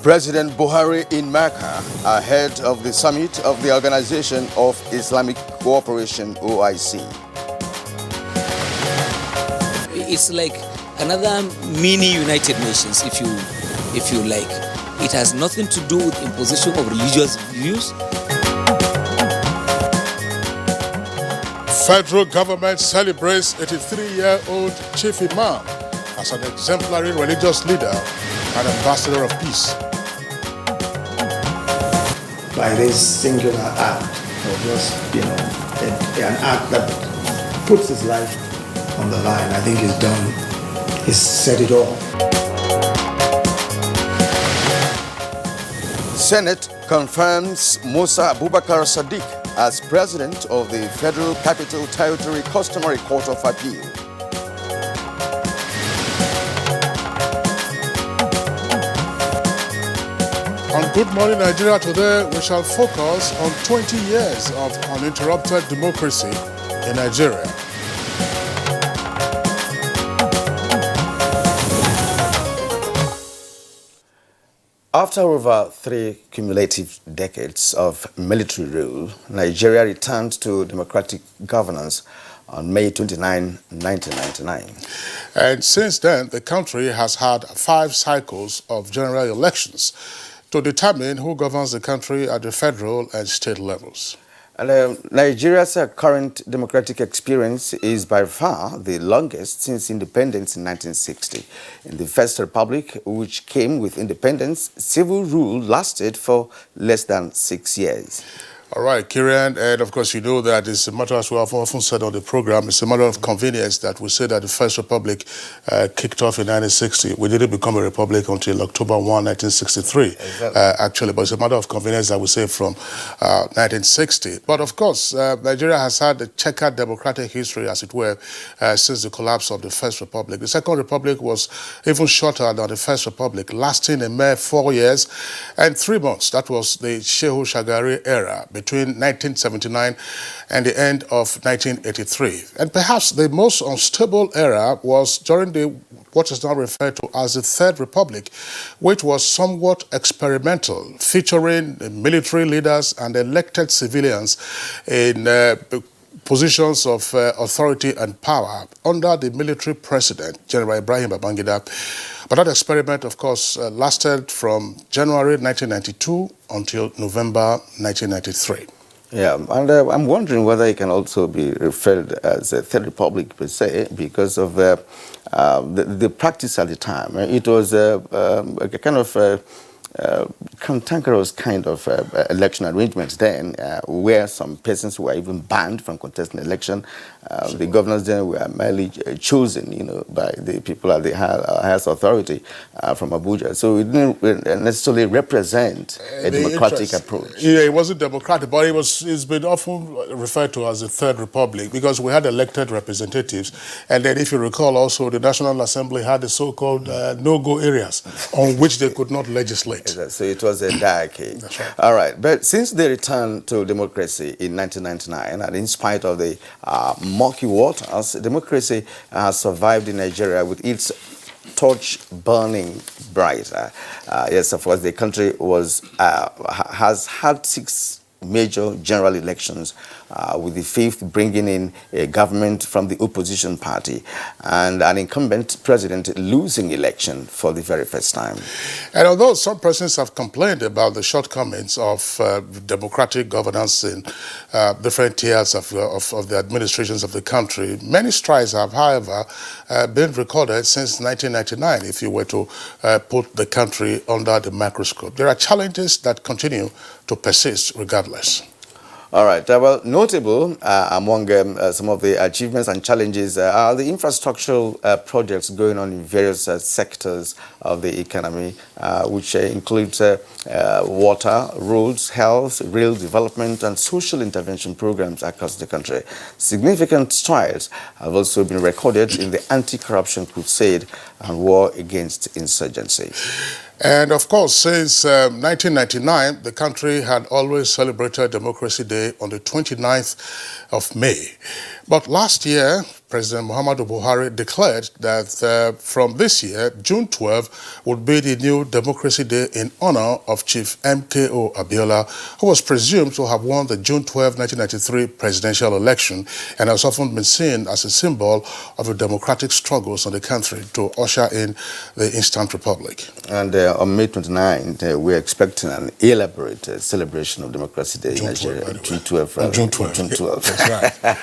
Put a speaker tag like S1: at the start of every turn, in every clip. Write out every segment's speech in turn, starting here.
S1: President Buhari in Mecca ahead of the summit of the Organization of Islamic Cooperation (OIC).
S2: It's like another mini United Nations, if you like. It has nothing to do with imposition of religious views.
S3: Federal government celebrates 83-year-old Chief Imam as an exemplary religious leader and ambassador of peace.
S4: By this singular act of just, an act that puts his life on the line, I think he's done, he's said it all.
S1: Senate confirms Musa Abubakar Sadiq as president of the Federal Capital Territory Customary Court of Appeal.
S3: On Good Morning Nigeria today, we shall focus on 20 years of uninterrupted democracy in Nigeria.
S1: After over 3 cumulative decades of military rule, Nigeria returned to democratic governance on May 29, 1999.
S3: And since then, the country has had 5 cycles of general elections to determine who governs the country at the federal and state levels.
S1: And Nigeria's current democratic experience is by far the longest since independence in 1960. In the First Republic, which came with independence, civil rule lasted for less than 6 years.
S3: All right, Kieran, and of course you know that it's a matter, as we have often said on the program, it's a matter of convenience that we say that the First Republic kicked off in 1960. We didn't become a republic until October 1, 1963, exactly. Actually, but it's a matter of convenience that we say from 1960. But of course, Nigeria has had a checkered democratic history, as it were, since the collapse of the First Republic. The Second Republic was even shorter than the First Republic, lasting a mere 4 years and 3 months. That was the Shehu Shagari era, between 1979 and the end of 1983. And perhaps the most unstable era was during what is now referred to as the Third Republic, which was somewhat experimental, featuring military leaders and elected civilians in positions of authority and power under the military president, General Ibrahim Babangida. But that experiment, of course, lasted from January 1992 until November 1993.
S1: Yeah, and I'm wondering whether it can also be referred as a Third Republic per se, because of the practice at the time. It was a kind of cantankerous kind of election arrangements then, where some persons were even banned from contesting election. The governors then were merely chosen, by the people at the highest authority from Abuja. So it didn't necessarily represent a democratic approach.
S3: Yeah, it wasn't democratic, but it's been often referred to as the Third Republic because we had elected representatives. And then if you recall also, the National Assembly had the so-called no-go areas on which they could not legislate.
S1: So it was a diarchy.
S3: That's right.
S1: All right. But since the return to democracy in 1999, and in spite of the murky waters, democracy has survived in Nigeria with its torch burning bright. Yes, of course, the country has had 6 major general elections, with the 5th bringing in a government from the opposition party and an incumbent president losing election for the very first time.
S3: And although some persons have complained about the shortcomings of democratic governance in different tiers of the administrations of the country, many strides have, however, been recorded since 1999, if you were to put the country under the microscope. There are challenges that continue to persist regardless.
S1: All right. Well, notable among some of the achievements and challenges are the infrastructural projects going on in various sectors of the economy, which includes water, roads, health, rail development, and social intervention programs across the country. Significant strides have also been recorded in the anti-corruption crusade and war against insurgency.
S3: And of course, since 1999, the country had always celebrated Democracy Day on the 29th of May. But last year, President Muhammadu Buhari declared that from this year, June 12 would be the new Democracy Day in honor of Chief MKO Abiola, who was presumed to have won the June 12, 1993 presidential election and has often been seen as a symbol of the democratic struggles in the country to usher in the instant republic.
S1: And on May 29th, we're expecting an elaborate celebration of Democracy Day in Nigeria. June 12.
S3: June 12.
S1: June 12.
S3: That's right.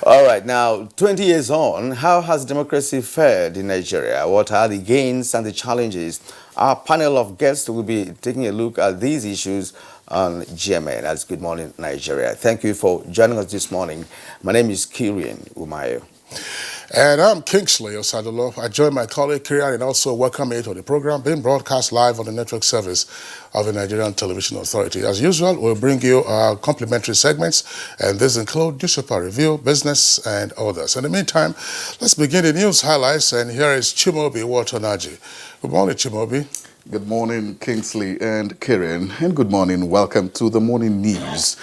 S1: All right, now 20 years on, how has democracy fared in Nigeria? What are the gains and the challenges? Our panel of guests will be taking a look at these issues on GMN. That's Good Morning Nigeria. Thank you for joining us this morning. My name is Kirian Umayo.
S3: And I'm Kingsley Osadolo. I join my colleague Kirian and also welcome you to the program being broadcast live on the network service of the Nigerian Television Authority. As usual, we'll bring you complimentary segments, and these include newspaper review, business, and others. In the meantime, let's begin the news highlights, and here is Chimobi Watanaji. Good morning, Chimobi.
S5: Good morning, Kingsley and Kirian, and good morning. Welcome to the morning news.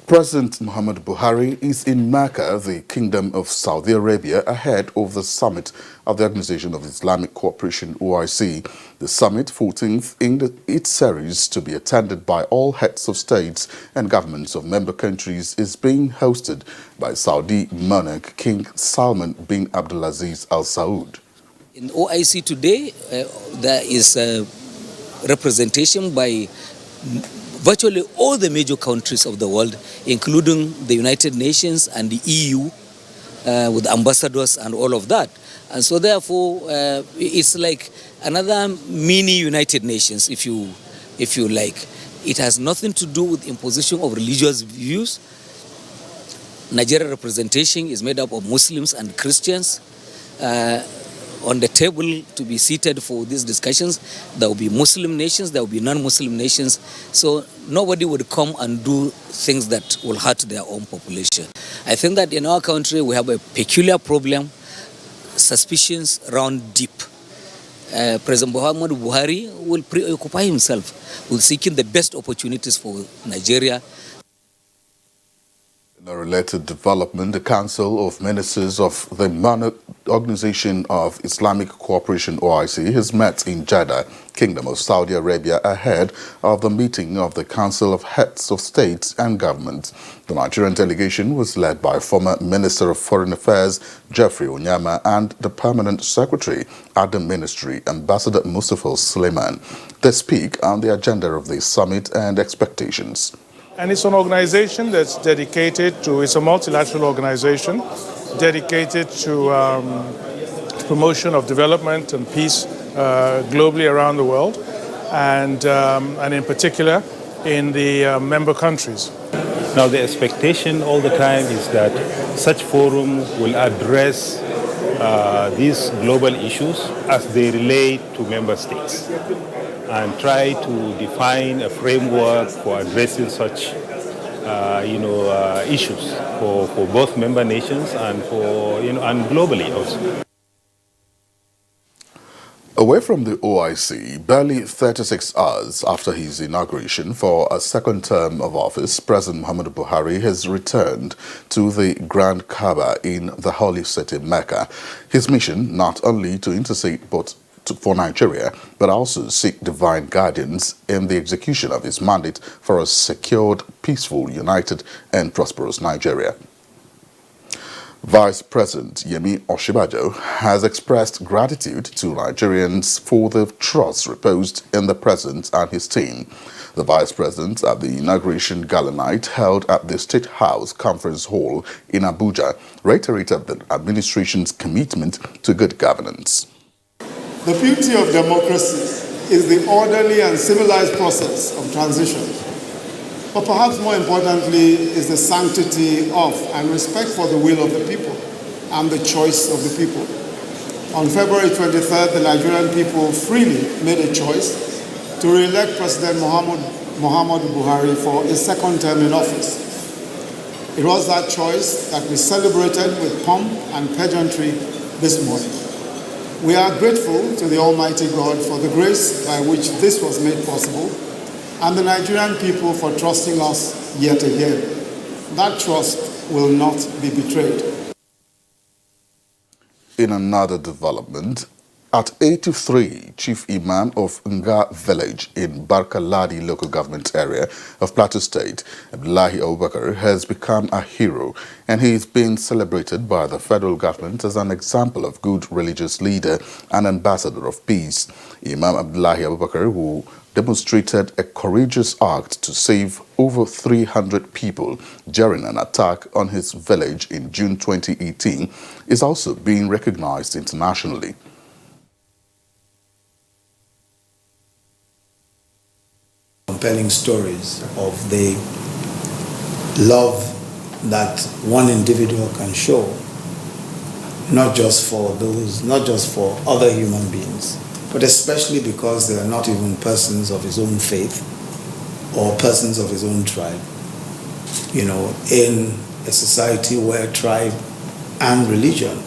S5: President Muhammadu Buhari is in Mecca, the Kingdom of Saudi Arabia, ahead of the summit of the Organization of Islamic Cooperation, OIC. The summit, 14th in its series to be attended by all heads of states and governments of member countries, is being hosted by Saudi monarch King Salman bin Abdulaziz Al Saud.
S2: In OIC today, there is representation by virtually all the major countries of the world, including the United Nations and the EU, with ambassadors and all of that. And so therefore, it's like another mini United Nations, if you like. It has nothing to do with imposition of religious views. Nigeria representation is made up of Muslims and Christians. On the table to be seated for these discussions, there will be Muslim nations, there will be non-Muslim nations. So nobody would come and do things that will hurt their own population. I think that in our country we have a peculiar problem, suspicions run deep. President Muhammadu Buhari will preoccupy himself with seeking the best opportunities for Nigeria.
S5: In a related development, the Council of Ministers of the Organization of Islamic Cooperation, OIC, has met in Jeddah, Kingdom of Saudi Arabia, ahead of the meeting of the Council of Heads of States and Government. The Nigerian delegation was led by former Minister of Foreign Affairs, Jeffrey Onyama, and the Permanent Secretary at the Ministry, Ambassador Mustafa Suleiman. They speak on the agenda of the summit and expectations.
S6: And it's an organization that's dedicated to, it's a multilateral organization dedicated to promotion of development and peace globally around the world, and in particular in the member countries.
S7: Now the expectation all the time is that such forum will address these global issues as they relate to member states, and try to define a framework for addressing such issues for both member nations and and globally also.
S5: Away from the OIC, barely 36 hours after his inauguration for a second term of office, President Muhammadu Buhari has returned to the Grand Kaaba in the holy city Mecca. His mission not only to intercede for Nigeria, but also seek divine guidance in the execution of his mandate for a secured, peaceful, united, and prosperous Nigeria. Vice President Yemi Osinbajo has expressed gratitude to Nigerians for the trust reposed in the President and his team. The Vice President at the inauguration gala night held at the State House Conference Hall in Abuja reiterated the administration's commitment to good governance.
S8: The beauty of democracy is the orderly and civilized process of transition. But perhaps more importantly is the sanctity of and respect for the will of the people and the choice of the people. On February 23rd, the Nigerian people freely made a choice to re-elect President Muhammadu Buhari for a second term in office. It was that choice that we celebrated with pomp and pageantry this morning. We are grateful to the Almighty God for the grace by which this was made possible, and the Nigerian people for trusting us yet again. That trust will not be betrayed.
S5: In another development, at 83, Chief Imam of Nga village in Barkaladi local government area of Plateau State, Abdullahi Abubakar, has become a hero, and he is being celebrated by the federal government as an example of good religious leader and ambassador of peace. Imam Abdullahi Abubakar, who demonstrated a courageous act to save over 300 people during an attack on his village in June 2018, is also being recognized internationally.
S4: Compelling stories of the love that one individual can show, not just for other human beings, but especially because they are not even persons of his own faith or persons of his own tribe. You know, in a society where tribe and religion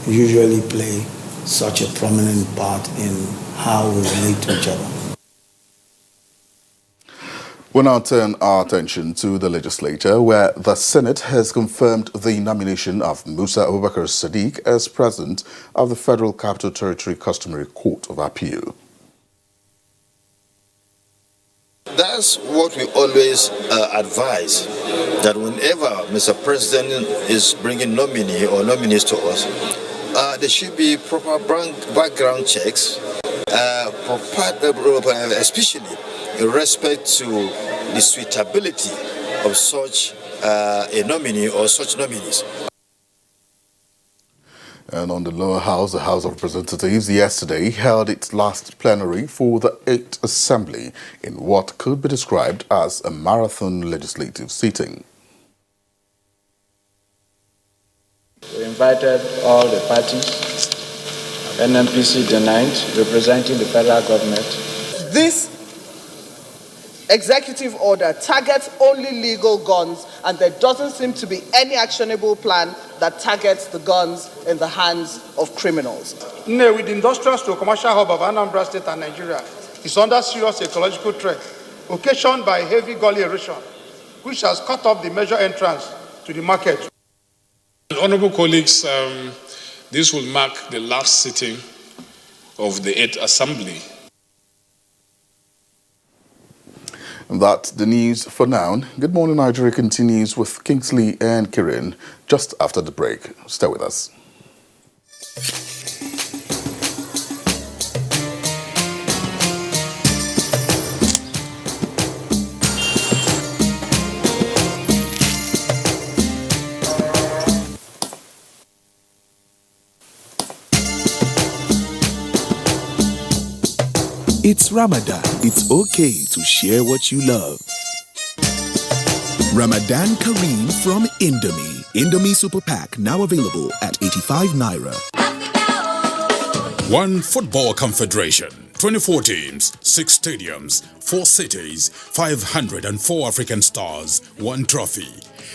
S4: usually play such a prominent part in how we relate to each other.
S5: We now turn our attention to the legislature, where the Senate has confirmed the nomination of Musa Abubakar Sadiq as President of the Federal Capital Territory Customary Court of Appeal.
S9: That's what we always advise, that whenever Mr. President is bringing nominee or nominees to us, there should be proper background checks, especially in respect to the suitability of such a nominee or such nominees.
S5: And on the lower house, the House of Representatives yesterday held its last plenary for the 8th Assembly in what could be described as a marathon legislative sitting.
S10: We invited all the parties, NMPC the 9th, representing the federal government.
S11: This executive order targets only legal guns, and there doesn't seem to be any actionable plan that targets the guns in the hands of criminals.
S8: With the industrial to commercial hub of Anambra State and Nigeria is under serious ecological threat occasioned by heavy gully erosion, which has cut off the major entrance to the market.
S12: Honorable colleagues, this will mark the last sitting of the 8th Assembly.
S5: And that's the news for now. Good Morning Nigeria continues with Kingsley and Kirin just after the break. Stay with us.
S13: It's Ramadan. It's okay to share what you love. Ramadan Kareem from Indomie. Indomie Super Pack now available at 85 Naira.
S14: One Football Confederation, 24 teams, 6 stadiums, 4 cities, 504 African stars, 1 trophy.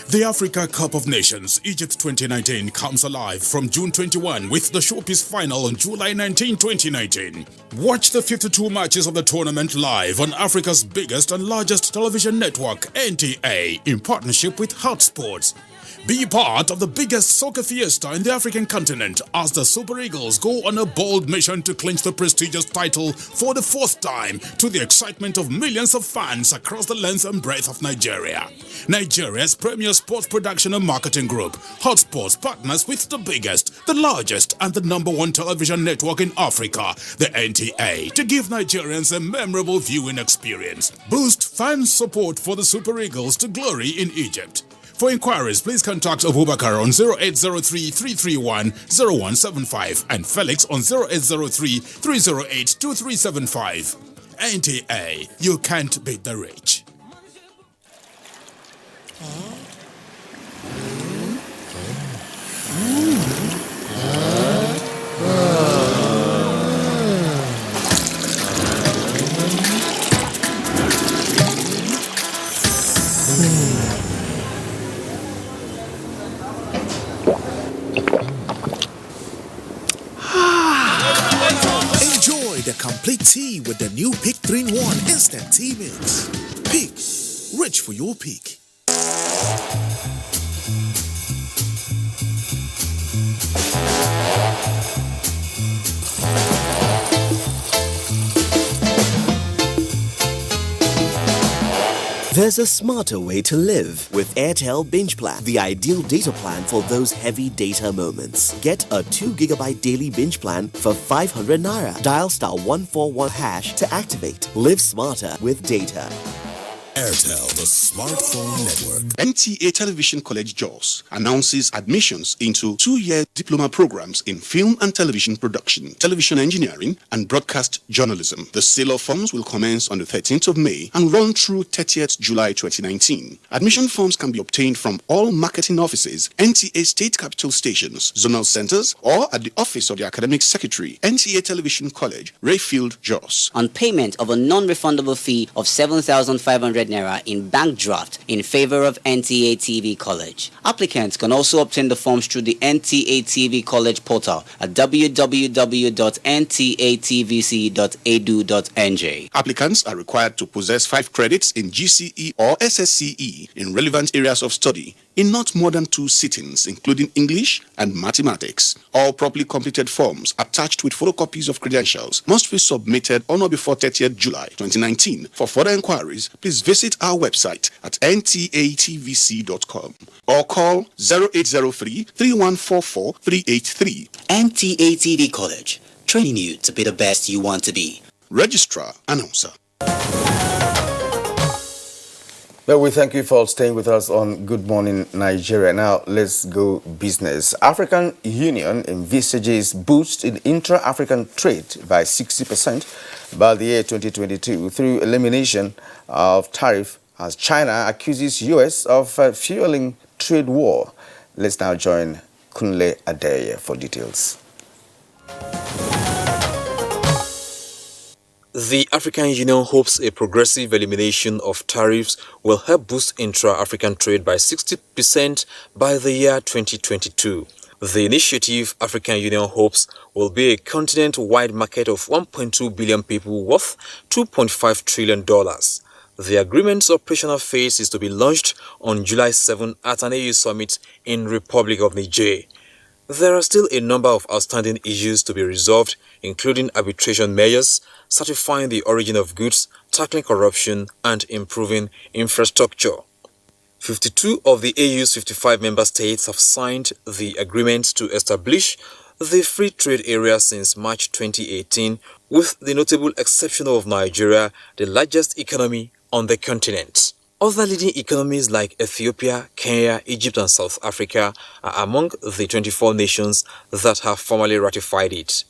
S14: The Africa Cup of Nations Egypt 2019 comes alive from June 21 with the showpiece final on July 19, 2019. Watch the 52 matches of the tournament live on Africa's biggest and largest television network, NTA, in partnership with Hotsports. Be part of the biggest soccer fiesta in the African continent as the Super Eagles go on a bold mission to clinch the prestigious title for the 4th time, to the excitement of millions of fans across the length and breadth of Nigeria. Nigeria's premier sports production and marketing group, Hotsports, partners with the biggest, the largest, and the #1 television network in Africa, the NTA, to give Nigerians a memorable viewing experience. Boost fan support for the Super Eagles to glory in Egypt. For inquiries, please contact Abubakar on 0803-331-0175 and Felix on 0803-308-2375. NTA, you can't beat the rich.
S13: Enjoy the complete tea with the new Pick 3-in-1 Instant Tea Mix. Pick, rich for your peak.
S15: There's a smarter way to live with Airtel Binge Plan, the ideal data plan for those heavy data moments. Get a 2 GB daily binge plan for 500 naira. Dial *141# to activate. Live smarter with data.
S14: Airtel, the smartphone network.
S16: NTA Television College Jos announces admissions into 2-year diploma programs in film and television production, television engineering, and broadcast journalism. The sale of forms will commence on the 13th of May and run through 30th July 2019. Admission forms can be obtained from all marketing offices, NTA state capital stations, zonal centers, or at the office of the academic secretary, NTA Television College, Rayfield, Jos.
S17: On payment of a non-refundable fee of 7,500 naira in bank draft in favor of NTA TV College. Applicants can also obtain the forms through the NTA TV College portal at www.ntatvc.edu.nj.
S16: Applicants are required to possess 5 credits in GCE or SSCE in relevant areas of study in not more than 2 sittings, including English and mathematics. All properly completed forms attached with photocopies of credentials must be submitted on or before 30th July 2019. For further inquiries, please visit our website at ntatvc.com or call 0803 3144 383.
S17: NTA TV College, training you to be the best you want to be.
S16: Registrar Announcer.
S1: Well, we thank you for staying with us on Good Morning Nigeria. Now, let's go business. African Union envisages boost in intra-African trade by 60% by the year 2022 through elimination of tariff as China accuses U.S. of fueling trade war. Let's now join Kunle Adeye for details.
S18: The African Union hopes a progressive elimination of tariffs will help boost intra-African trade by 60% by the year 2022. The initiative, African Union hopes, will be a continent-wide market of 1.2 billion people worth $2.5 trillion. The agreement's operational phase is to be launched on July 7 at an AU summit in Republic of Niger. There are still a number of outstanding issues to be resolved, including arbitration measures, certifying the origin of goods, tackling corruption, and improving infrastructure. 52 of the AU's 55 member states have signed the agreement to establish the free trade area since March 2018, with the notable exception of Nigeria, the largest economy on the continent. Other leading economies like Ethiopia, Kenya, Egypt, and South Africa are among the 24 nations that have formally ratified it.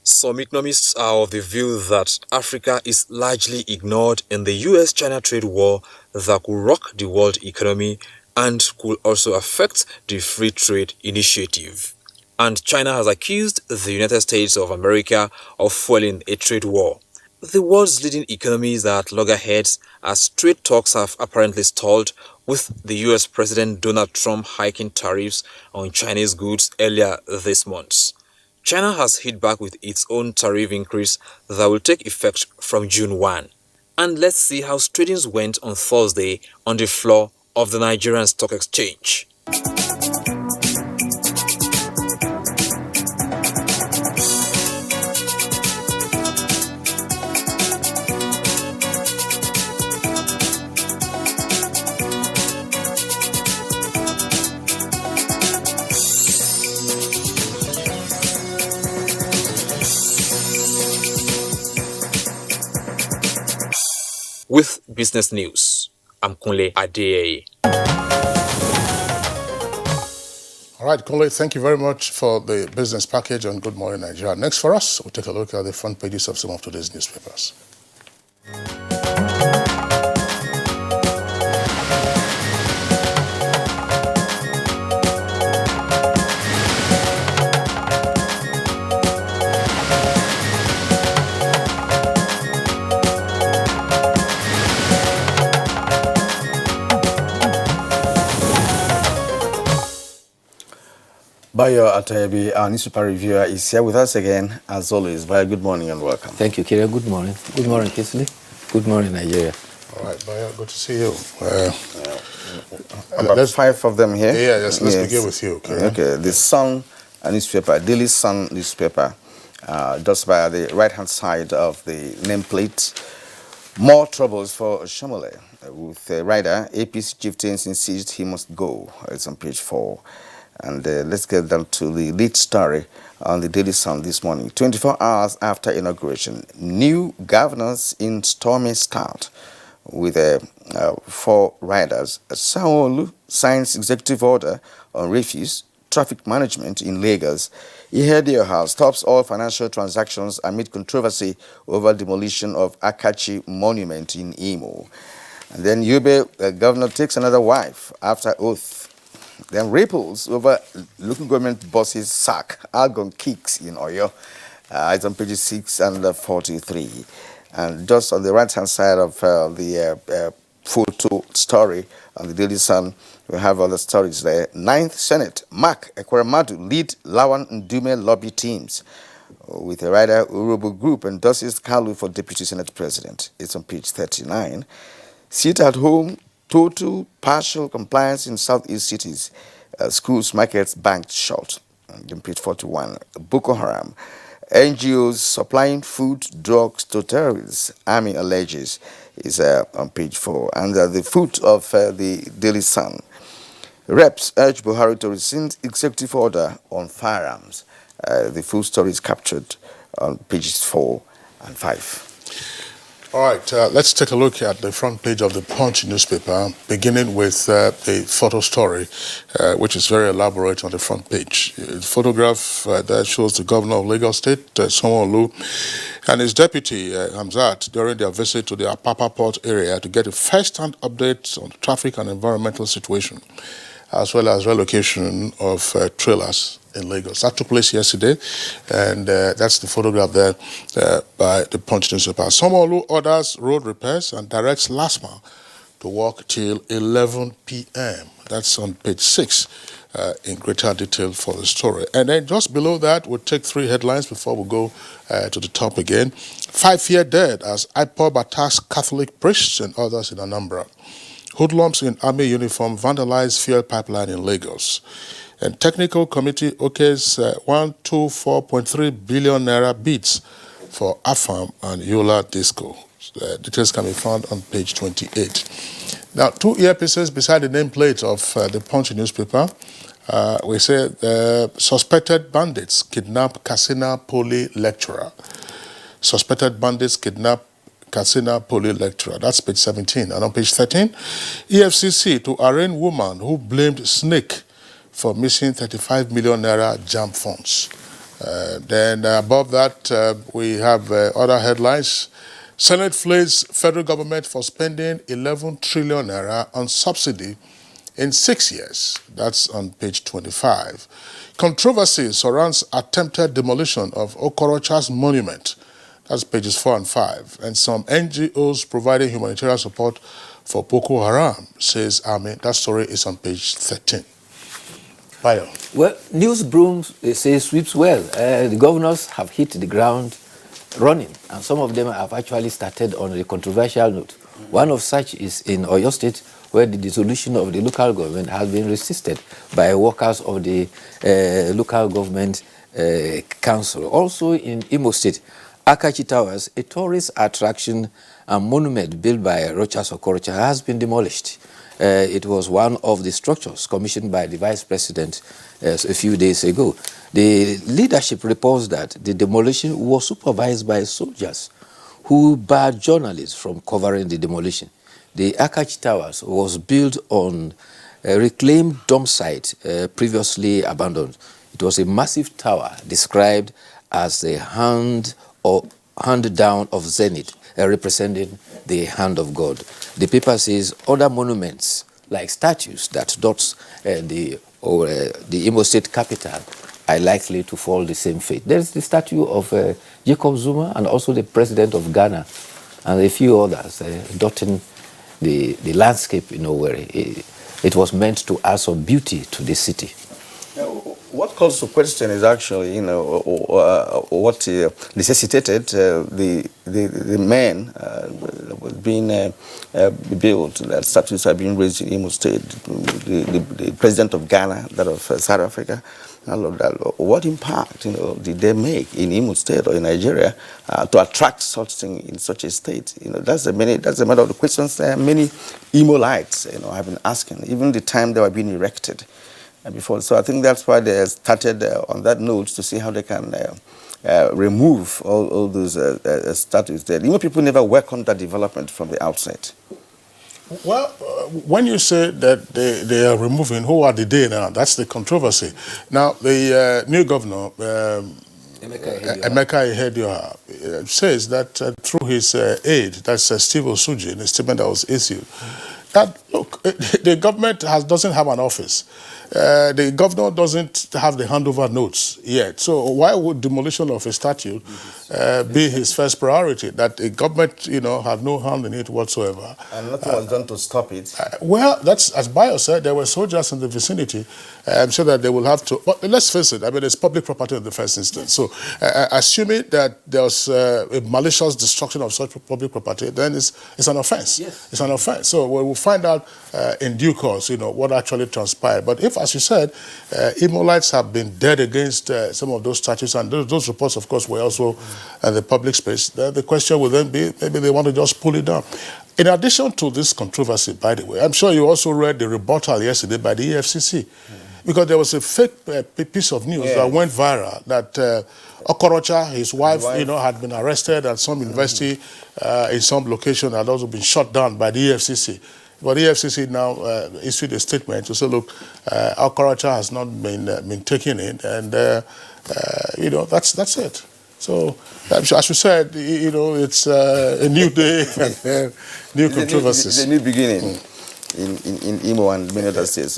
S18: Some economists are of the view that Africa is largely ignored in the US-China trade war that could rock the world economy and could also affect the free trade initiative. And China has accused the United States of America of fueling a trade war. The world's leading economies are at loggerheads as trade talks have apparently stalled, with the US President Donald Trump hiking tariffs on Chinese goods earlier this month. China has hit back with its own tariff increase that will take effect from June 1. And let's see how tradings went on Thursday on the floor of the Nigerian Stock Exchange. With business news, I'm Kunle Adeye.
S3: All right, Kunle, thank you very much for the business package on Good Morning Nigeria. Next for us, we'll take a look at the front pages of some of today's newspapers.
S1: Bayo Atayebi, our newspaper reviewer, is here with us again, as always. Bayo, good morning and welcome.
S19: Thank you, Kira. Good morning. Good morning, Kisley. Good morning, Nigeria.
S3: All right, Bayo, good to see you.
S1: About 5 of them here.
S3: Yeah, let's begin with you.
S1: Okay, the Sun newspaper, Daily Sun newspaper, just by the right-hand side of the nameplate. More troubles for Shomole. with Rider, APC chieftains insist he must go. It's on page 4. And let's get down to the lead story on the Daily Sun this morning. 24 hours after inauguration, new governors in stormy start with 4 riders. Sanwo-Olu signs executive order on refuse traffic management in Lagos. Ihedioha stops all financial transactions amid controversy over demolition of Akachi Monument in Imo. And then Yobe, governor takes another wife after oath. Then ripples over local government bosses sack. Algon kicks in Oyo. It's on pages 6 and 43. And just on the right-hand side of the photo story on the Daily Sun, we have other stories there. 9th Senate, Mark Ekweremadu lead Lawan Ndume lobby teams with a rider Urobo Group endorses Kalu for Deputy Senate President. It's on page 39. Sit at home, total partial compliance in Southeast cities. Schools, markets, banks short. On page 41. Boko Haram. NGOs supplying food, drugs to terrorists. Army alleges is on page 4. And the foot of the Daily Sun. Reps urge Buhari to rescind executive order on firearms. The full story is captured on pages 4 and 5.
S3: All right, let's take a look at the front page of the Punch newspaper, beginning with a photo story, which is very elaborate on the front page. The photograph that shows the governor of Lagos State, Sanwo-Olu, and his deputy, Hamzat, during their visit to the Apapa Port area to get a first-hand update on the traffic and environmental situation, as well as relocation of trailers in Lagos. That took place yesterday, and that's the photograph there by the Punch newspaper. Sanwo-Olu orders road repairs and directs LASMA to work till 11 p.m. That's on page 6 in greater detail for the story. And then just below that, we'll take 3 headlines before we go to the top again. 5 fear dead as IPOB attacks Catholic priests and others in Anambra. Hoodlums in army uniform vandalize fuel pipeline in Lagos. And technical committee okays 124.3 billion naira bids for AFAM and Yola Disco. Details can be found on page 28. Now, 2 earpieces beside the nameplate of the Punch newspaper. We say suspected bandits kidnap Katsina Poly lecturer. Suspected bandits kidnap Katsina Poly lecturer. That's page 17. And on page 13, EFCC to arraign woman who blamed snake for missing 35 million naira JAM funds. Then above that, we have other headlines. Senate flays federal government for spending 11 trillion naira on subsidy in 6 years. That's on page 25. Controversy surrounds attempted demolition of Okorocha's monument. That's pages 4 and 5. And some NGOs providing humanitarian support for Boko Haram, says Army. That story is on page 13. Bayo.
S19: Well, news brooms, they say, sweeps well. The governors have hit the ground running, and some of them have actually started on a controversial note. One of such is in Oyo State, where the dissolution of the local government has been resisted by workers of the local government council. Also in Imo State, Akachi Towers, a tourist attraction and monument built by Rochas Okorocha, has been demolished. It was one of the structures commissioned by the Vice President a few days ago. The leadership reports that the demolition was supervised by soldiers who barred journalists from covering the demolition. The Akachi Towers was built on a reclaimed dump site previously abandoned. It was a massive tower described as the hand down of Zenith, representing the hand of God. The paper says other monuments, like statues that dot the Imo State capital, are likely to fall the same fate. There's the statue of Jacob Zuma and also the president of Ghana and a few others dotting the landscape in Owerri. It was meant to add some beauty to the city.
S1: What calls to question is actually, what necessitated the men being built, that statues are being raised in Imo State. The president of Ghana, that of South Africa, What impact, did they make in Imo State or in Nigeria to attract such thing in such a state? That's a matter of the questions many Imolites, have been asking, even the time they were being erected before. So I think that's why they started on that note to see how they can remove all those statues there. People never welcomed that development from the outset.
S3: Well, when you say that they are removing, who are the they now? That's the controversy. Now, the new governor, Emeka Ihedioha, says that through his aide, that's Steve Osuji, in a statement that was issued, that, look, the government doesn't have an office. The governor doesn't have the handover notes yet. So why would demolition of a statue be his first priority? That the government, had no hand in it whatsoever.
S1: And nothing was done to stop it.
S3: Well, that's, as Bayo said, there were soldiers in the vicinity, so that they will have to. But let's face it, it's public property in the first instance. So assuming that there was a malicious destruction of such public property, then it's an offense. Yes. It's an offense. So we will find out in due course, what actually transpired. But if, as you said, Imolites have been dead against some of those statues, and those reports, of course, were also in the public space, the question will then be, maybe they want to just pull it down. In addition to this controversy, by the way, I'm sure you also read the rebuttal yesterday by the EFCC, because there was a fake piece of news that went viral, that Okorocha, his wife, had been arrested at some university in some location, had also been shot down by the EFCC. But the EFCC now issued a statement to say, look, Okorocha has not been taken in, and that's it. So, as you said, it's a new day and new controversies.
S1: It's a new beginning in Imo and many other states.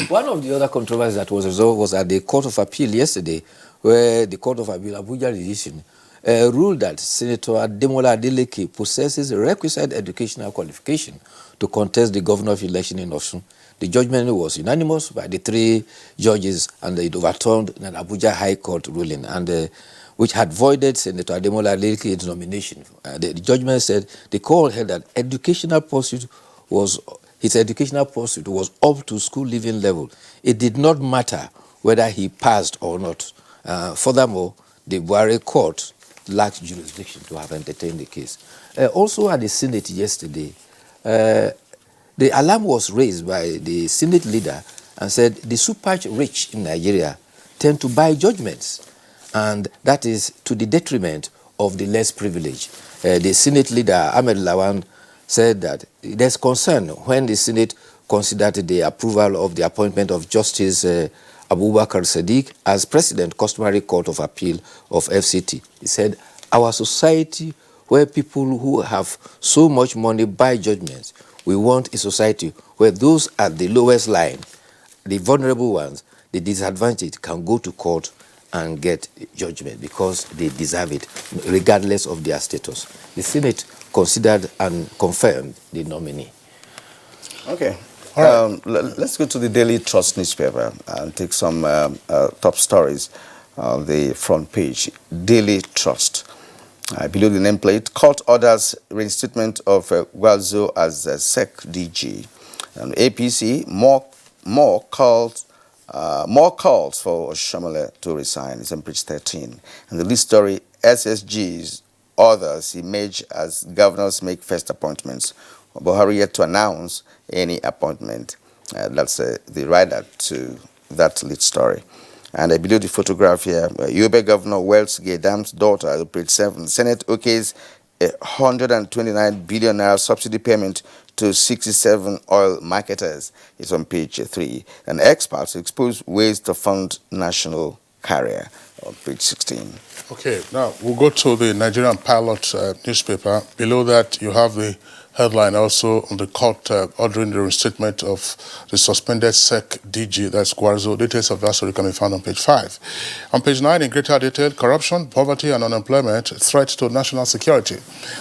S19: One of the other controversies that was resolved was at the Court of Appeal yesterday, where the Court of Appeal, Abuja Division, ruled that Senator Ademola Adeleke possesses a requisite educational qualification to contest the governor's election in Osun. The judgment was unanimous by the 3 judges, and it overturned an Abuja High Court ruling, and which had voided Senator Ademola Adeleke's nomination. The judgment said the court held that his educational pursuit was up to school leaving level. It did not matter whether he passed or not. Furthermore, the Buhari court lacked jurisdiction to have entertained the case. Also at the Senate yesterday, the alarm was raised by the Senate leader and said the super rich in Nigeria tend to buy judgments, and that is to the detriment of the less privileged. The Senate leader, Ahmed Lawan, said that there's concern when the Senate considered the approval of the appointment of Justice Abubakar Sadiq as President, Customary Court of Appeal of FCT. He said, our society where people who have so much money buy judgments, we want a society where those at the lowest line, the vulnerable ones, the disadvantaged, can go to court and get judgment because they deserve it, regardless of their status. The Senate considered and confirmed the nominee.
S1: Okay. All right. Let's go to the Daily Trust newspaper and take some top stories on the front page. Daily Trust. Below the nameplate, court orders reinstatement of Guazo as SEC DG. And APC, more calls for Oshamale to resign. It's on page 13. And the lead story, SSG's others emerge as governors make first appointments. Buhari yet to announce any appointment. That's the rider to that lead story. And below the photograph here, Yobe Governor Wells Gedam's daughter, page 7. Senate okays 129 billion naira subsidy payment to 67 oil marketers. It's on page 3. And experts expose ways to fund national carrier on page 16.
S3: Okay, now we'll go to the Nigerian Pilot newspaper. Below that, you have the headline also on the court ordering the reinstatement of the suspended SEC DG, that's Guarzo. Details of that story can be found on page 5. On page 9, in greater detail, corruption, poverty and unemployment, threat to national security.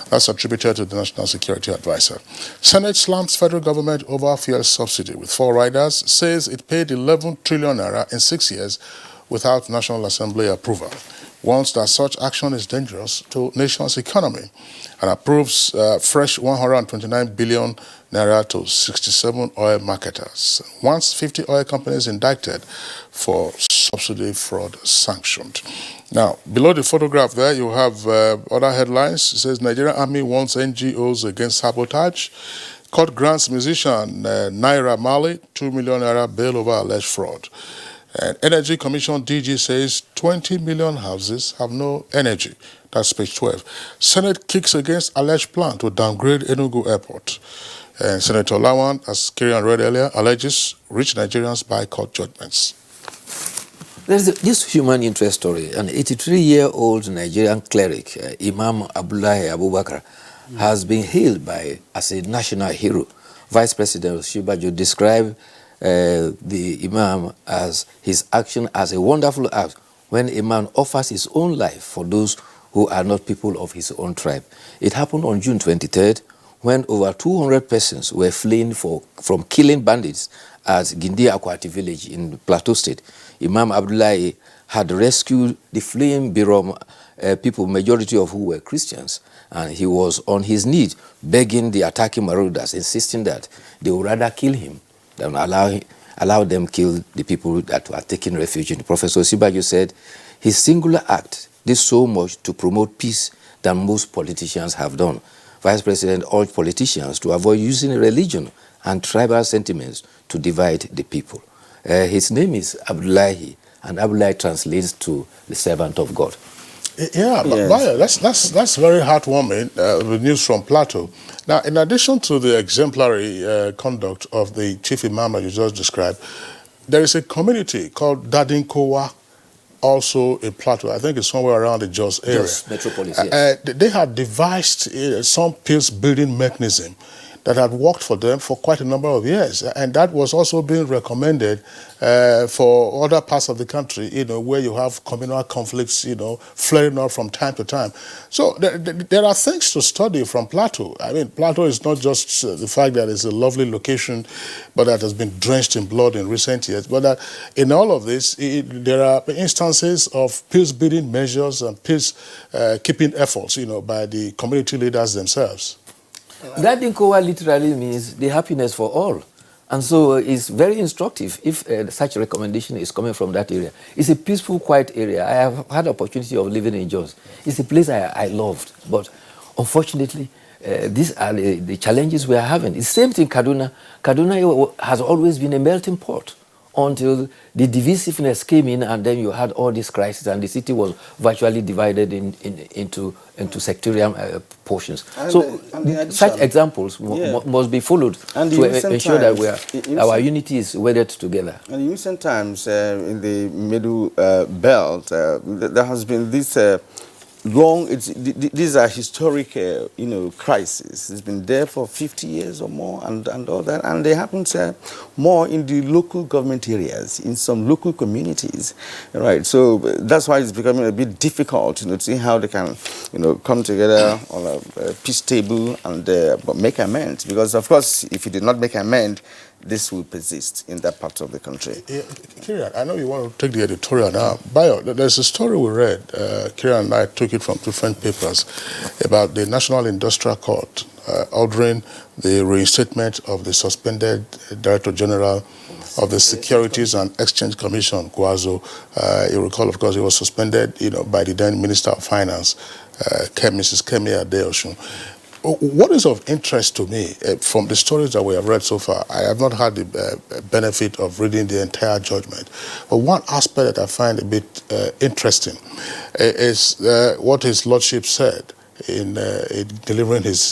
S3: That's attributed to the National Security Advisor. Senate slams federal government over fuel subsidy with 4 riders, says it paid 11 trillion naira in 6 years without National Assembly approval. Warns that such action is dangerous to nation's economy and approves fresh 129 billion naira to 67 oil marketers. Once 50 oil companies indicted for subsidy fraud sanctioned. Now, below the photograph there, you have other headlines. It says, Nigerian Army warns NGOs against sabotage. Court grants musician Naira Marley 2 million naira bail over alleged fraud. And Energy Commission DG says 20 million houses have no energy. That's page 12. Senate kicks against alleged plan to downgrade Enugu Airport. And Senator Lawan, as Kirian read earlier, alleges rich Nigerians buy court judgments.
S19: There's this human interest story. An 83-year-old Nigerian cleric, Imam Abdullahi Abubakar, has been hailed as a national hero. Vice President Shibajo described the Imam as his action as a wonderful act when a man offers his own life for those who are not people of his own tribe. It happened on June 23rd when over 200 persons were fleeing from killing bandits at Gindi Akwati village in Plateau State. Imam Abdullahi had rescued the fleeing Birom people, majority of who were Christians, and he was on his knees begging the attacking marauders, insisting that they would rather kill him than allow them kill the people that were taking refuge. Professor Sibajo said his singular act did so much to promote peace than most politicians have done. Vice President urged politicians to avoid using religion and tribal sentiments to divide the people. His name is Abdullahi, and Abdullahi translates to the servant of God.
S3: Yeah, yes. That's very heartwarming, the news from Plateau. Now, in addition to the exemplary conduct of the chief imam that you just described, there is a community called Dadinkowa, also in Plateau. I think it's somewhere around the Jos area.
S19: Jos Metropolis, yes.
S3: They had devised some peace-building mechanism that had worked for them for quite a number of years. And that was also being recommended for other parts of the country, where you have communal conflicts, flaring up from time to time. So there are things to study from Plateau. I mean, Plateau is not just the fact that it's a lovely location, but that has been drenched in blood in recent years. But that in all of this, there are instances of peace-building measures and peace-keeping efforts, by the community leaders themselves.
S19: That Dinkowa literally means the happiness for all. And so it's very instructive if such a recommendation is coming from that area. It's a peaceful, quiet area. I have had the opportunity of living in Jos. It's a place I loved. But unfortunately, these are the challenges we are having. It's the same thing Kaduna. Kaduna has always been a melting pot until the divisiveness came in, and then you had all these crises, and the city was virtually divided into sectarian portions. Such examples must be followed to ensure that our unity is wedded together.
S1: And in recent times, in the middle belt, there has been this these are historic, crises. It's been there for 50 years or more, and all that, and they happen more in the local government areas, in some local communities, right? So that's why it's becoming a bit difficult, to see how they can, come together on a peace table and make amends. Because of course, if you did not make amends, this will persist in that part of the country.
S3: Kirian, I know you want to take the editorial now. Bayo, there's a story we read, Kirian and I took it from different papers, about the National Industrial Court ordering the reinstatement of the suspended Director General of the Securities and Exchange Commission, Guazo. You recall, of course, he was suspended, by the then Minister of Finance, Mrs. Kemi Adeosun. What is of interest to me from the stories that we have read so far, I have not had the benefit of reading the entire judgment, but one aspect that I find a bit interesting is what his lordship said in delivering his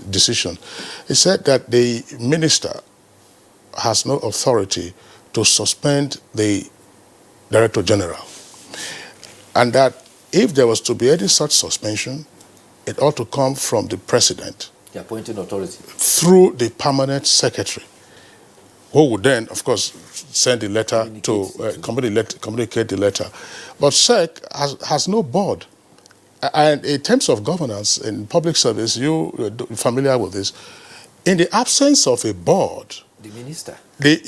S3: decision. He said that the minister has no authority to suspend the Director General, and that if there was to be any such suspension, it ought to come from the president,
S19: the appointing authority,
S3: through the permanent secretary, who would then, of course, send the letter communicate the letter. But SEC has no board. And in terms of governance in public service, you're familiar with this. In the absence of a board,
S19: the minister,
S3: the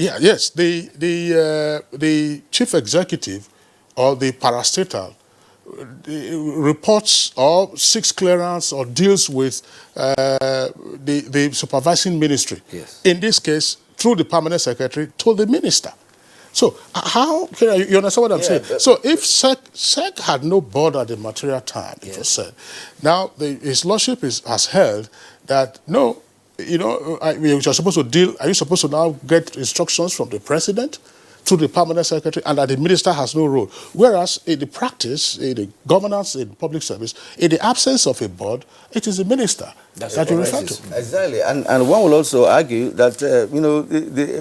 S3: chief executive or the parastatal reports or seeks clearance or deals with the supervising ministry.
S19: Yes.
S3: In this case, through the permanent secretary to the minister. So how can you understand what I'm saying? So if SEC had no board at the material time, it was said. Now his lordship has held that no, you're supposed to deal. Are you supposed to now get instructions from the president to the permanent secretary, and that the minister has no role? Whereas in the practice, in the governance in public service, in the absence of a board, it is the minister that you refer to.
S1: Exactly, and one will also argue that the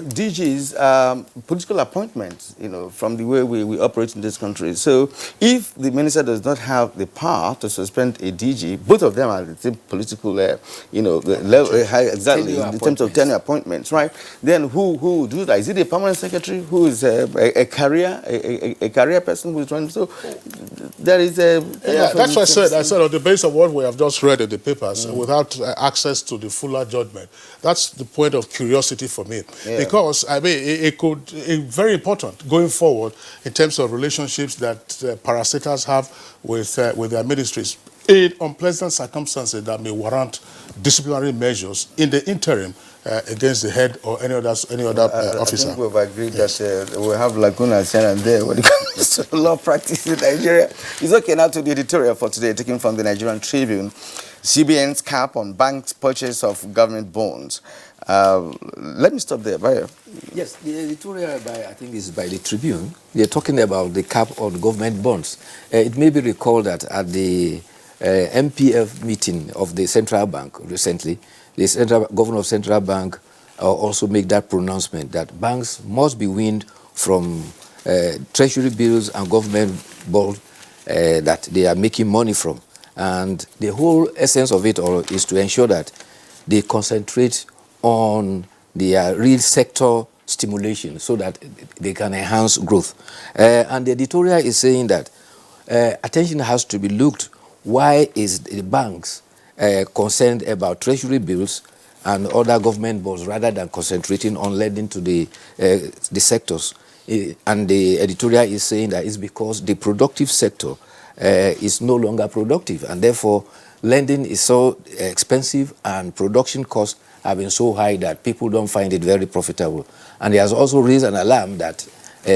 S1: DGs are political appointments, from the way we operate in this country. So if the minister does not have the power to suspend a DG, both of them are the same political, level, exactly, in terms of tenure appointments, right? Then who will do that? Is it a permanent secretary who is a career person who is running? So there is a...
S3: that's what I said on the basis of what we have just read in the papers, without access to the fuller judgment. That's the point of curiosity for me. Because, I mean, it could be very important going forward in terms of relationships that parastatals have with their ministries in unpleasant circumstances that may warrant disciplinary measures in the interim against the head or any other officer.
S1: I think we've agreed that we have lacunas here and there when it comes to law practice in Nigeria. It's okay now to the editorial for today, taken from the Nigerian Tribune. CBN's cap on banks' purchase of government bonds. Let me stop there, Bayo.
S19: Yes, the editorial I think is by the Tribune. They're talking about the cap on government bonds. It may be recalled that at the MPF meeting of the central bank recently, the governor of central bank also made that pronouncement that banks must be weaned from treasury bills and government bonds that they are making money from. And the whole essence of it all is to ensure that they concentrate on their real sector stimulation so that they can enhance growth. And the editorial is saying that attention has to be looked. Why is the banks concerned about treasury bills and other government bonds rather than concentrating on lending to the sectors? And the editorial is saying that it's because the productive sector is no longer productive, and therefore lending is so expensive and production costs have been so high that people don't find it very profitable. And it has also raised an alarm that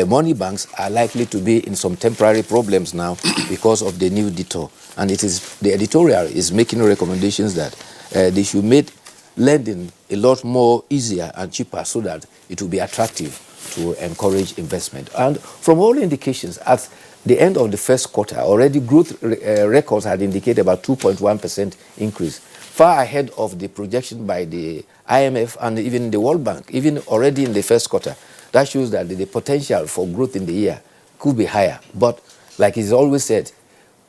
S19: money banks are likely to be in some temporary problems now because of the new detour. And the editorial is making recommendations that they should make lending a lot more easier and cheaper so that it will be attractive to encourage investment. And from all indications, at the end of the first quarter, already growth records had indicated about 2.1% increase, far ahead of the projection by the IMF and even the World Bank, even already in the first quarter. That shows that the potential for growth in the year could be higher. But like it's always said,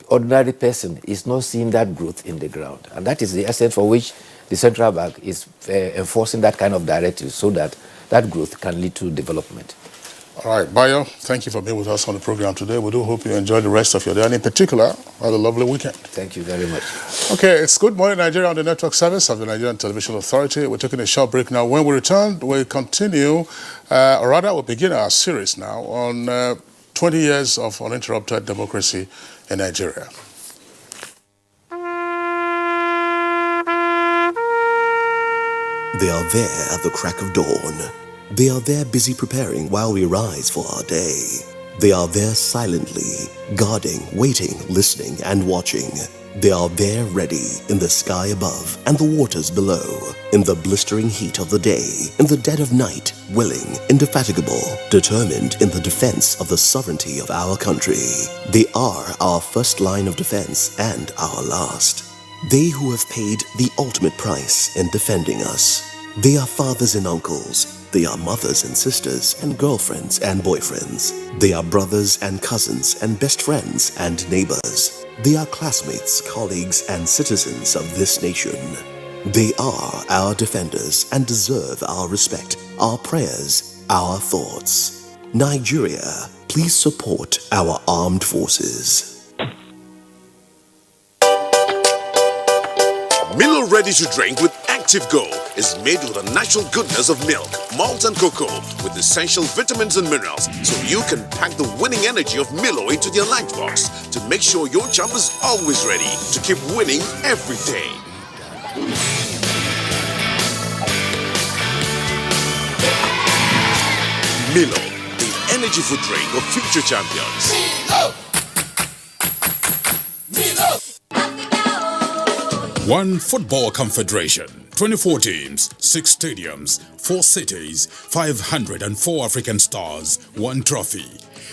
S19: ordinary person is not seeing that growth in the ground. And that is the essence for which the central bank is enforcing that kind of directive so that that growth can lead to development.
S3: All right, Bayo, thank you for being with us on the program today. We do hope you enjoy the rest of your day, and in particular, have a lovely weekend.
S19: Thank you very much.
S3: Okay, it's Good Morning Nigeria on the network service of the Nigerian Television Authority. We're taking a short break now. When we return, we'll continue, or rather, we'll begin our series now on 20 years of uninterrupted democracy in Nigeria.
S20: They are there at the crack of dawn. They are there busy preparing while we rise for our day. They are there silently, guarding, waiting, listening, and watching. They are there ready in the sky above and the waters below, in the blistering heat of the day, in the dead of night, willing, indefatigable, determined in the defense of the sovereignty of our country. They are our first line of defense and our last. They who have paid the ultimate price in defending us. They are fathers and uncles. They are mothers and sisters and girlfriends and boyfriends. They are brothers and cousins and best friends and neighbors. They are classmates, colleagues, and citizens of this nation. They are our defenders and deserve our respect, our prayers, our thoughts. Nigeria, please support our armed forces.
S21: Milo Ready to Drink with Active Go is made with the natural goodness of milk, malt and cocoa with essential vitamins and minerals, so you can pack the winning energy of Milo into your lunchbox to make sure your chop is always ready to keep winning every day. Milo, the energy food drink of future champions.
S14: One Football Confederation, 24 teams, 6 stadiums, 4 cities, 504 African stars, 1 trophy.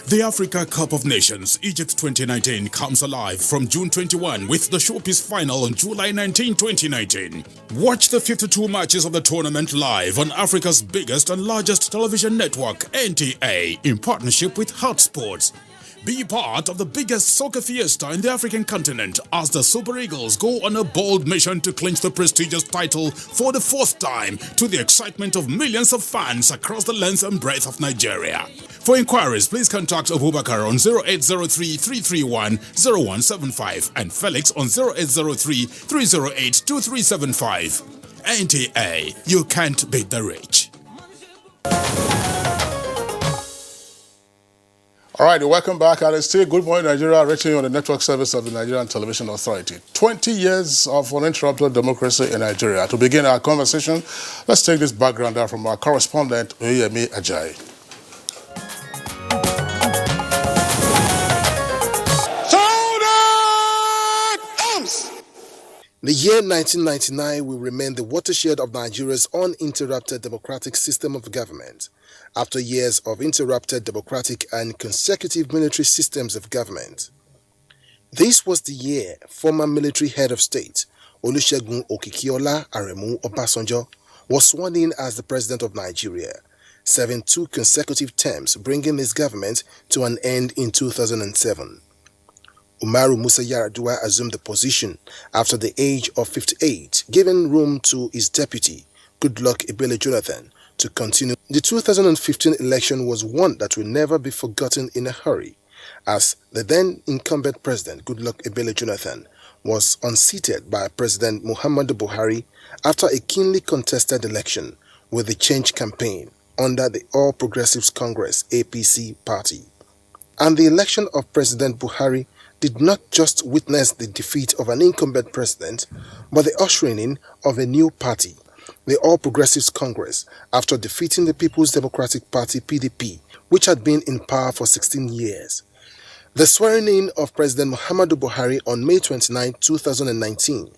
S14: The Africa Cup of Nations Egypt 2019 comes alive from June 21 with the showpiece final on July 19, 2019. Watch the 52 matches of the tournament live on Africa's biggest and largest television network, NTA, in partnership with Hot Sports. Be part of the biggest soccer fiesta in the African continent as the Super Eagles go on a bold mission to clinch the prestigious title for the 4th time, to the excitement of millions of fans across the length and breadth of Nigeria. For inquiries, please contact Abubakar on 0803-331-0175 and Felix on 0803-308-2375. NTA, you can't beat the rich.
S3: All right, welcome back. And it's still Good Morning Nigeria, reaching on the network service of the Nigerian Television Authority. 20 years of uninterrupted democracy in Nigeria. To begin our conversation, let's take this background out from our correspondent, Oyemi Ajayi.
S2: The year 1999 will remain the watershed of Nigeria's uninterrupted democratic system of government, after years of interrupted democratic and consecutive military systems of government. This was the year former military head of state, Olusegun Okikiola Aremu Obasanjo, was sworn in as the president of Nigeria, serving 2 consecutive terms, bringing his government to an end in 2007. Umaru Musa Yar'Adua assumed the position after the age of 58, giving room to his deputy, Goodluck Ebele Jonathan, to continue. The 2015 election was one that will never be forgotten in a hurry, as the then incumbent president, Goodluck Ebele Jonathan, was unseated by President Muhammadu Buhari after a keenly contested election with the Change campaign under the All Progressives Congress (APC) party. And the election of President Buhari did not just witness the defeat of an incumbent president, but the ushering in of a new party, the All Progressives Congress, after defeating the People's Democratic Party (PDP), which had been in power for 16 years. The swearing-in of President Muhammadu Buhari on May 29, 2019,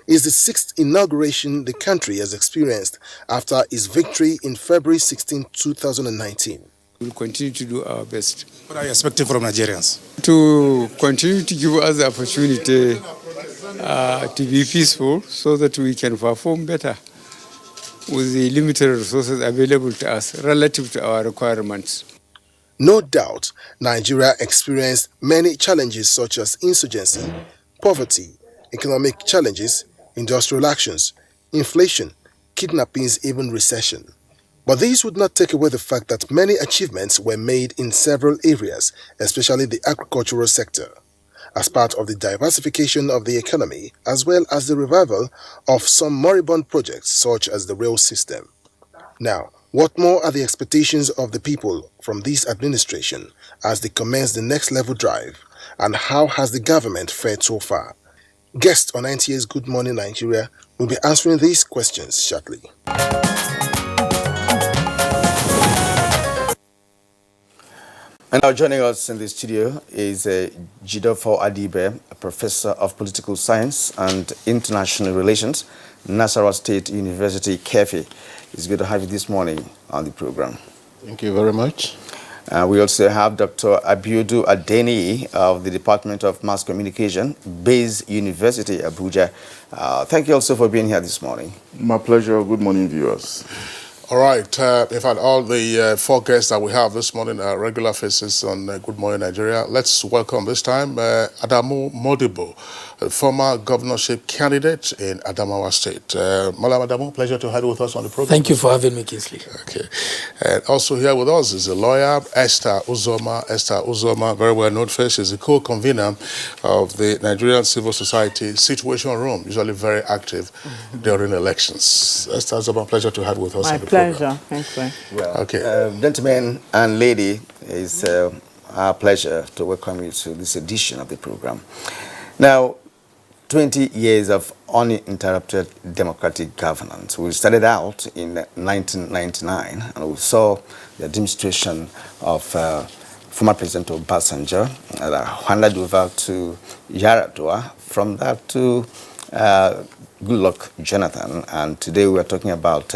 S2: is the 6th inauguration the country has experienced after his victory in February 16, 2019.
S22: We will continue to do our best.
S23: What are you expecting from Nigerians?
S22: To continue to give us the opportunity to be peaceful so that we can perform better with the limited resources available to us relative to our requirements.
S2: No doubt, Nigeria experienced many challenges such as insurgency, poverty, economic challenges, industrial actions, inflation, kidnappings, even recession. But these would not take away the fact that many achievements were made in several areas, especially the agricultural sector, as part of the diversification of the economy, as well as the revival of some moribund projects such as the rail system. Now, what more are the expectations of the people from this administration as they commence the next level drive, and how has the government fared so far? Guests on NTA's Good Morning Nigeria will be answering these questions shortly.
S1: And now joining us in the studio is Jidofo Adibe, a professor of political science and international relations, Nasarawa State University, Kefi. It's good to have you this morning on the program.
S24: Thank you very much.
S1: We also have Dr. Abiodun Adeniyi of the Department of Mass Communication, Bayes University, Abuja. Thank you also for being here this morning.
S24: My pleasure. Good morning, viewers.
S3: All right. In fact, all the 4 guests that we have this morning are regular faces on Good Morning Nigeria. Let's welcome this time Adamu Modibo, a former governorship candidate in Adamawa State. Malam Adamu, pleasure to have you with us on the program.
S25: Thank you for having me, Kingsley.
S3: Okay. And also here with us is a lawyer, Esther Uzoma. Esther Uzoma, very well known face, is the co-convener of the Nigerian Civil Society Situation Room, usually very active during elections. Esther Uzoma, pleasure to have you with us on the program.
S26: Pleasure. Thanks,
S1: well, okay. Gentlemen and lady, it's our pleasure to welcome you to this edition of the program. Now, 20 years of uninterrupted democratic governance. We started out in 1999 and we saw the administration of former President Obasanjo handed over to Yaradua, from that to Goodluck Jonathan, and today we are talking about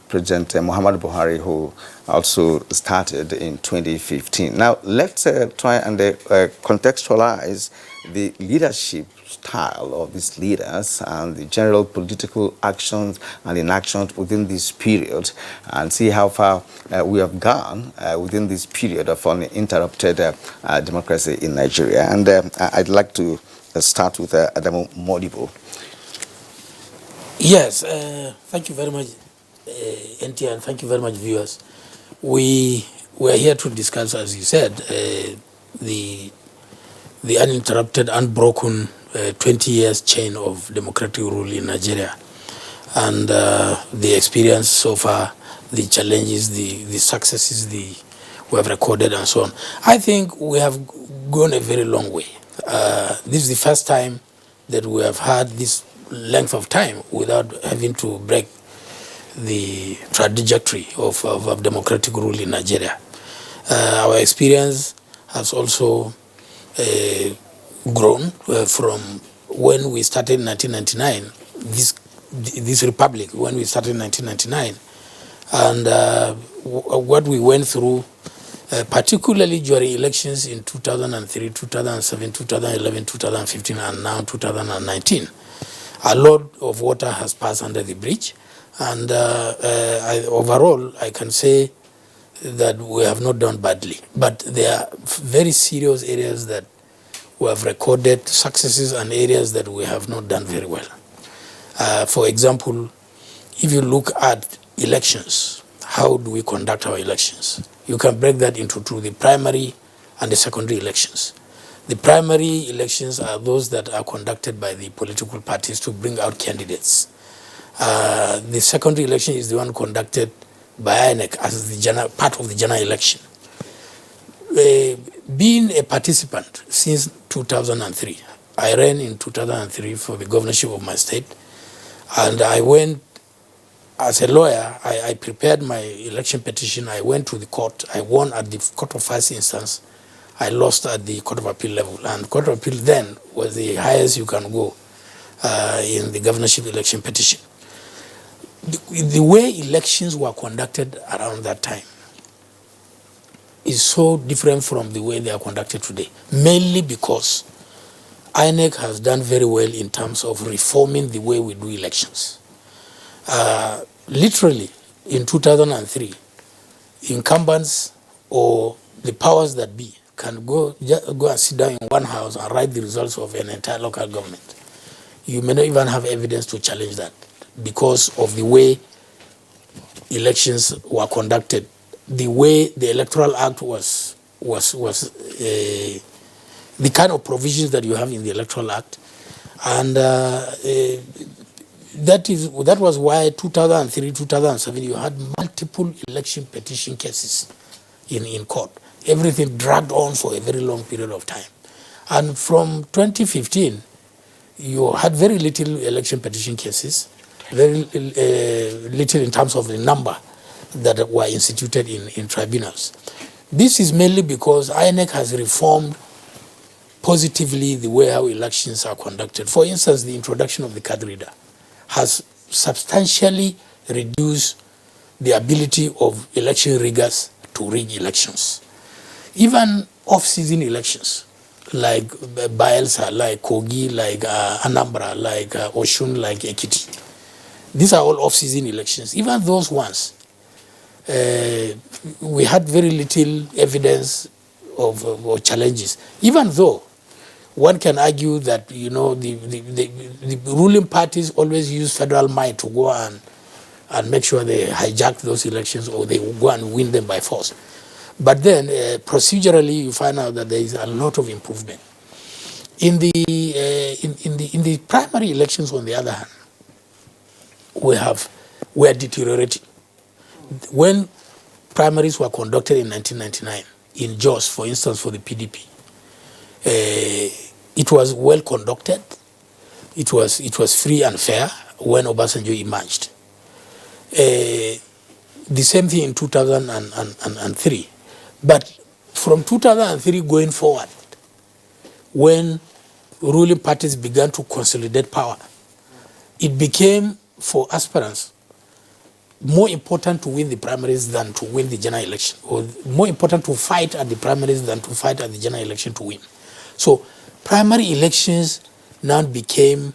S1: President Muhammadu Buhari, who also started in 2015. Now, let's try and contextualize the leadership style of these leaders and the general political actions and inactions within this period, and see how far we have gone within this period of uninterrupted democracy in Nigeria. And I'd like to start with Adamu Modibo.
S4: Yes, thank you very much, NTA, and thank you very much, viewers. We are here to discuss, as you said, the uninterrupted, unbroken 20 years chain of democratic rule in Nigeria, and the experience so far, the challenges, the successes we have recorded, and so on. I think we have gone a very long way. This is the first time that we have had this length of time without having to break the trajectory of democratic rule in Nigeria. Our experience has also grown from when we started in 1999, this republic, when we started in 1999, and what we went through, particularly during elections in 2003, 2007, 2011, 2015, and now 2019. A lot of water has passed under the bridge, and overall I can say that we have not done badly. But there are very serious areas that we have recorded successes and areas that we have not done very well. For example, if you look at elections, how do we conduct our elections? You can break that into two, the primary and the secondary elections. The primary elections are those that are conducted by the political parties to bring out candidates. The secondary election is the one conducted by INEC as the part of the general election. Being a participant since 2003, I ran in 2003 for the governorship of my state, and I went as a lawyer. I prepared my election petition. I went to the court. I won at the court of first instance. I lost at the Court of Appeal level, and Court of Appeal then was the highest you can go in the governorship election petition. The way elections were conducted around that time is so different from the way they are conducted today, mainly because INEC has done very well in terms of reforming the way we do elections. Literally, in 2003, incumbents or the powers that be can go and sit down in one house and write the results of an entire local government. You may not even have evidence to challenge that because of the way elections were conducted, the way the Electoral Act was the kind of provisions that you have in the Electoral Act, and that was why 2003, 2007 you had multiple election petition cases in court. Everything dragged on for a very long period of time. And from 2015, you had very little election petition cases, very little in terms of the number that were instituted in tribunals. This is mainly because INEC has reformed positively the way how elections are conducted. For instance, the introduction of the card reader has substantially reduced the ability of election riggers to rig elections. Even off-season elections, like Bayelsa, like Kogi, like Anambra, like Oshun, like Ekiti. These are all off-season elections. Even those ones, we had very little evidence of challenges. Even though one can argue that the ruling parties always use federal might to go and make sure they hijack those elections or they go and win them by force. But then procedurally, you find out that there is a lot of improvement. In the primary elections, on the other hand, we are deteriorating. When primaries were conducted in 1999 in Jos, for instance, for the PDP, it was well conducted. it was free and fair when Obasanjo emerged. The same thing in 2003. But from 2003 going forward, when ruling parties began to consolidate power, it became, for aspirants, more important to win the primaries than to win the general election, or more important to fight at the primaries than to fight at the general election to win. So primary elections now became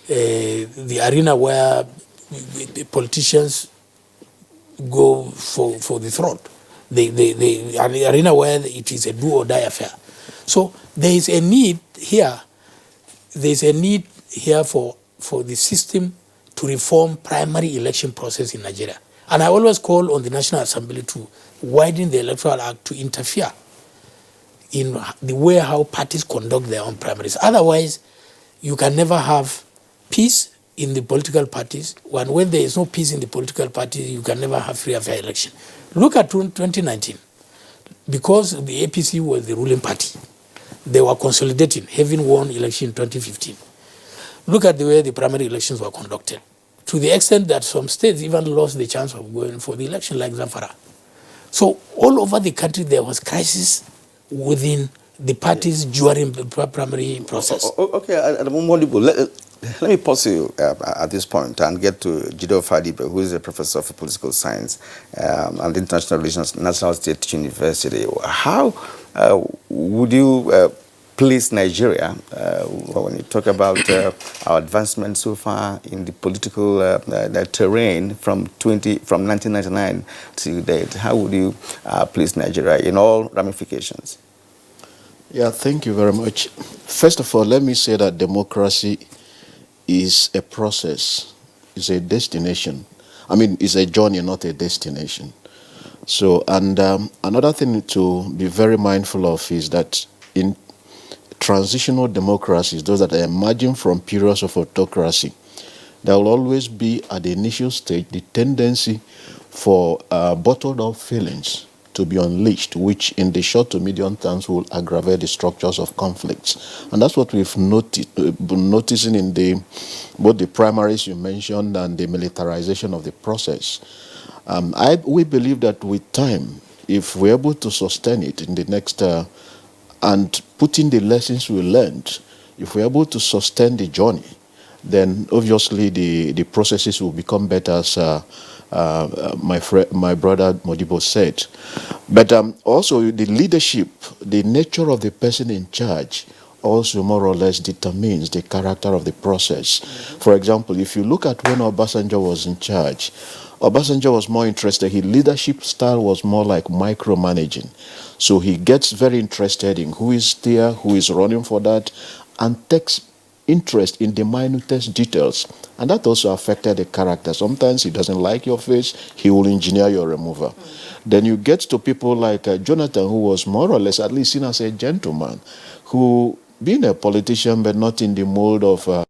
S4: the arena where the politicians go for the throne. The arena where it is a do or die affair. So there is a need here. There is a need here for the system to reform primary election process in Nigeria. And I always call on the National Assembly to widen the Electoral Act to interfere in the way how parties conduct their own primaries. Otherwise, you can never have peace in the political parties. When there is no peace in the political parties, you can never have free and fair election. Look at 2019. Because the APC was the ruling party, they were consolidating, having won election in 2015. Look at the way the primary elections were conducted, to the extent that some states even lost the chance of going for the election, like Zamfara. So all over the country, there was crisis within the parties during the primary process.
S1: Okay, let me pause you at this point and get to Jido Fadibe, who is a professor of political science and international relations, National State University. How would you place Nigeria when you talk about our advancement so far in the political terrain from 1999 to date? How would you place Nigeria in all ramifications?
S6: Yeah, thank you very much. First of all, let me say that democracy is a process, is a destination. I mean, it's a journey, not a destination. So, and another thing to be very mindful of is that in transitional democracies, those that are emerging from periods of autocracy, there will always be at the initial stage the tendency for bottled up feelings to be unleashed, which in the short to medium terms will aggravate the structures of conflicts. And that's what we've been noticing in both the primaries you mentioned and the militarization of the process. We believe that with time, if we're able to sustain it in the next, and put in the lessons we learned, if we're able to sustain the journey, then obviously the processes will become better, as my brother Modibo said. But also the leadership, the nature of the person in charge also more or less determines the character of the process. For example, if you look at when Obasanjo was in charge, Obasanjo was more interested, his leadership style was more like micromanaging. So he gets very interested in who is there, who is running for that, and takes interest in the minutest details. And that also affected the character. Sometimes he doesn't like your face, he will engineer your removal. Then you get to people like Jonathan, who was more or less at least seen as a gentleman, who being a politician but not in the mold of